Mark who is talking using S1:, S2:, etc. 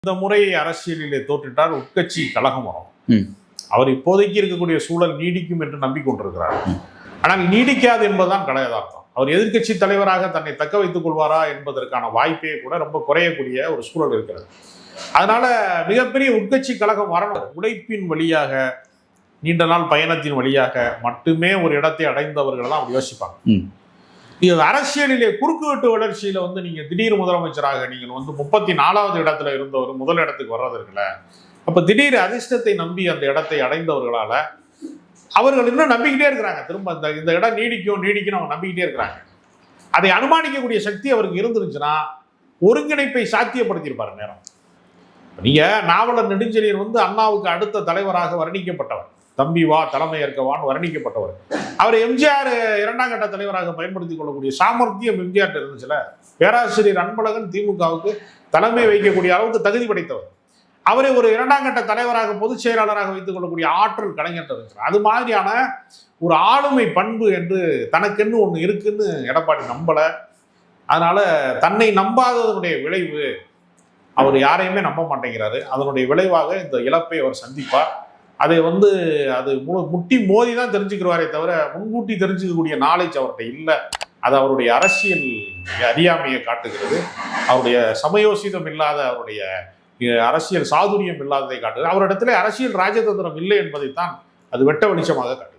S1: இந்த முறை அரசியலிலே தோற்றிட்டால் உட்கட்சி கலகம் வரும். அவர் இப்போதைக்கு இருக்கக்கூடிய சூழல் நீடிக்கும் என்று நம்பிக்கொண்டிருக்கிறார். ஆனால் நீடிக்காது என்பதுதான் யதார்த்தம். அவர் எதிர்க்கட்சி தலைவராக தன்னை தக்க வைத்துக் கொள்வாரா என்பதற்கான வாய்ப்பே கூட ரொம்ப குறையக்கூடிய ஒரு சூழல் இருக்கிறது. அதனால மிகப்பெரிய உட்கட்சி கழகம் வரணும். உழைப்பின் வழியாக, நீண்ட நாள் பயணத்தின் வழியாக மட்டுமே ஒரு இடத்தை அடைந்தவர்கள் தான் அப்படி யோசிப்பாங்க. இது அரசியலிலே குறுக்குவெட்டு வளர்ச்சியில நீங்க திடீர் முதலமைச்சராக நீங்கள் 34வது இடத்துல இருந்தவர் முதல் இடத்துக்கு வர்றதுக்குல, அப்ப திடீர் அதிர்ஷ்டத்தை நம்பி அந்த இடத்தை அடைந்தவர்களால அவர்கள் இன்னும் நம்பிக்கிட்டே இருக்கிறாங்க. திரும்ப இந்த இடம் நீடிக்கும் அவங்க நம்பிக்கிட்டே இருக்கிறாங்க. அதை அனுமானிக்கக்கூடிய சக்தி அவருக்கு இருந்துருச்சுன்னா ஒருங்கிணைப்பை சாத்தியப்படுத்தியிருப்பாரு நேரம். நீங்க நாவலர் நெடுஞ்செழியன் அண்ணாவுக்கு அடுத்த தலைவராக வர்ணிக்கப்பட்டவர், தம்பி வா தலைமை ஏற்கவான்னு வர்ணிக்கப்பட்டவர். அவர் எம்ஜிஆர் 2ஆம் கட்ட தலைவராக பயன்படுத்திக் கொள்ளக்கூடிய சாமர்த்தியம் எம்ஜிஆர் இருந்துச்சுல. பேராசிரியர் அன்பழகன் திமுகவுக்கு தலைமை வைக்கக்கூடிய அளவுக்கு தகுதி படைத்தவர். அவரை ஒரு 2ஆம் கட்ட தலைவராக பொதுச் செயலாளராக வைத்துக் கொள்ளக்கூடிய ஆற்றல் கலைஞர் இருக்கிறார். அது மாதிரியான ஒரு ஆளுமை பண்பு என்று தனக்கென்னு ஒன்று இருக்குன்னு எடப்பாடி நம்பல. அதனால தன்னை நம்பாததனுடைய விளைவு, அவர் யாரையுமே நம்ப மாட்டேங்கிறாரு. அதனுடைய விளைவாக இந்த இழப்பை அவர் சந்திப்பார். அதை அது முட்டி மோதி தான் தெரிஞ்சுக்கிறாரே தவிர முன்கூட்டி தெரிஞ்சுக்கக்கூடிய நாலேஜ் அவர்கிட்ட இல்லை. அது அவருடைய அரசியல் அறியாமையை காட்டுகிறது. அவருடைய சமயோசிதம் இல்லாத, அவருடைய அரசியல் சாதுரியம் இல்லாததை காட்டுகிறது. அவரிடத்துல அரசியல் ராஜதந்திரம் இல்லை என்பதைத்தான் அது வெட்ட வெளிச்சமாக காட்டுகிறது.